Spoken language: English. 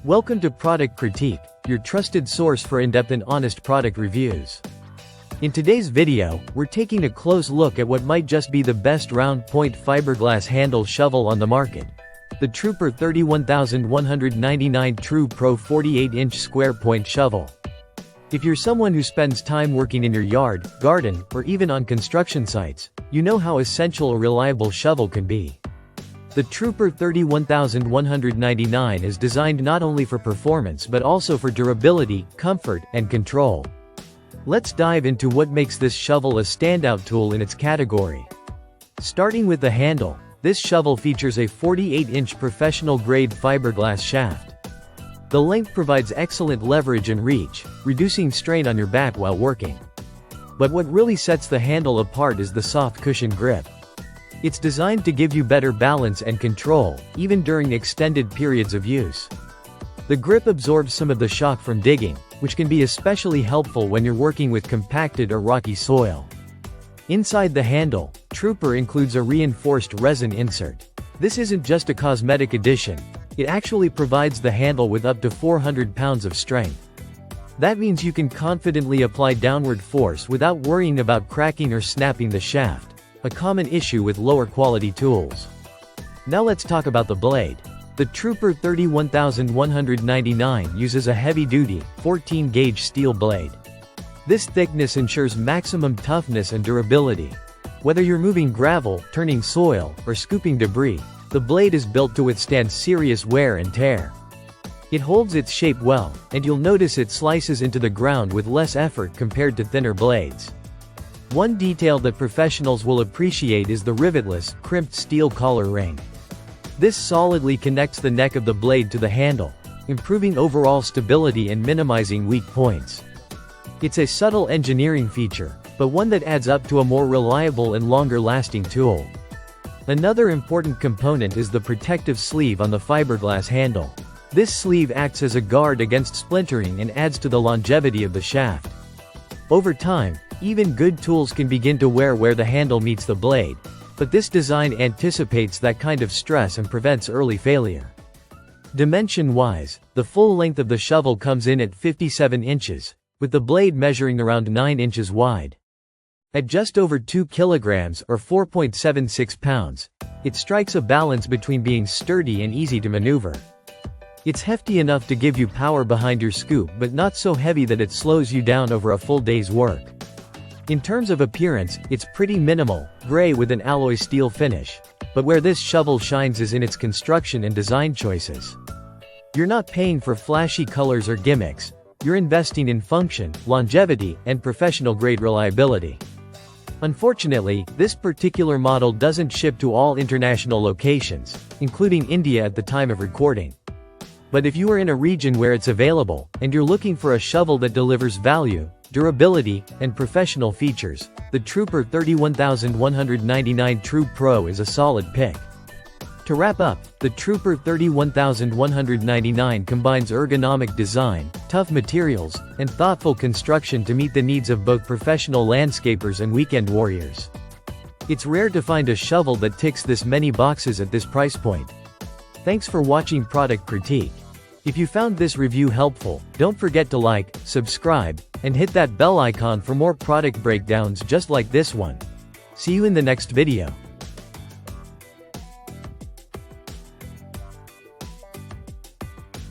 Welcome to Product Critique, your trusted source for in-depth and honest product reviews. In today's video, we're taking a close look at what might just be the best round point fiberglass handle shovel on the market. The Truper 31199 Tru Pro 48-inch square point shovel. If you're someone who spends time working in your yard, garden, or even on construction sites, you know how essential a reliable shovel can be. The Truper 31199 is designed not only for performance but also for durability, comfort, and control. Let's dive into what makes this shovel a standout tool in its category. Starting with the handle, this shovel features a 48-inch professional-grade fiberglass shaft. The length provides excellent leverage and reach, reducing strain on your back while working. But what really sets the handle apart is the soft cushion grip. It's designed to give you better balance and control, even during extended periods of use. The grip absorbs some of the shock from digging, which can be especially helpful when you're working with compacted or rocky soil. Inside the handle, Truper includes a reinforced resin insert. This isn't just a cosmetic addition, it actually provides the handle with up to 400 pounds of strength. That means you can confidently apply downward force without worrying about cracking or snapping the shaft, a common issue with lower quality tools. Now let's talk about the blade. The Truper 31199 uses a heavy-duty, 14-gauge steel blade. This thickness ensures maximum toughness and durability. Whether you're moving gravel, turning soil, or scooping debris, the blade is built to withstand serious wear and tear. It holds its shape well, and you'll notice it slices into the ground with less effort compared to thinner blades. One detail that professionals will appreciate is the rivetless, crimped steel collar ring. This solidly connects the neck of the blade to the handle, improving overall stability and minimizing weak points. It's a subtle engineering feature, but one that adds up to a more reliable and longer-lasting tool. Another important component is the protective sleeve on the fiberglass handle. This sleeve acts as a guard against splintering and adds to the longevity of the shaft. Over time, even good tools can begin to wear where the handle meets the blade, but this design anticipates that kind of stress and prevents early failure. Dimension-wise, the full length of the shovel comes in at 57 inches, with the blade measuring around 9 inches wide. At just over 2 kilograms or 4.76 pounds, it strikes a balance between being sturdy and easy to maneuver. It's hefty enough to give you power behind your scoop but not so heavy that it slows you down over a full day's work. In terms of appearance, it's pretty minimal, gray with an alloy steel finish. But where this shovel shines is in its construction and design choices. You're not paying for flashy colors or gimmicks, you're investing in function, longevity, and professional-grade reliability. Unfortunately, this particular model doesn't ship to all international locations, including India at the time of recording. But if you are in a region where it's available, and you're looking for a shovel that delivers value, durability, and professional features, the Truper 31199 Tru Pro is a solid pick. To wrap up, the Truper 31199 combines ergonomic design, tough materials, and thoughtful construction to meet the needs of both professional landscapers and weekend warriors. It's rare to find a shovel that ticks this many boxes at this price point. Thanks for watching Product Critique. If you found this review helpful, don't forget to like, subscribe, and hit that bell icon for more product breakdowns just like this one. See you in the next video.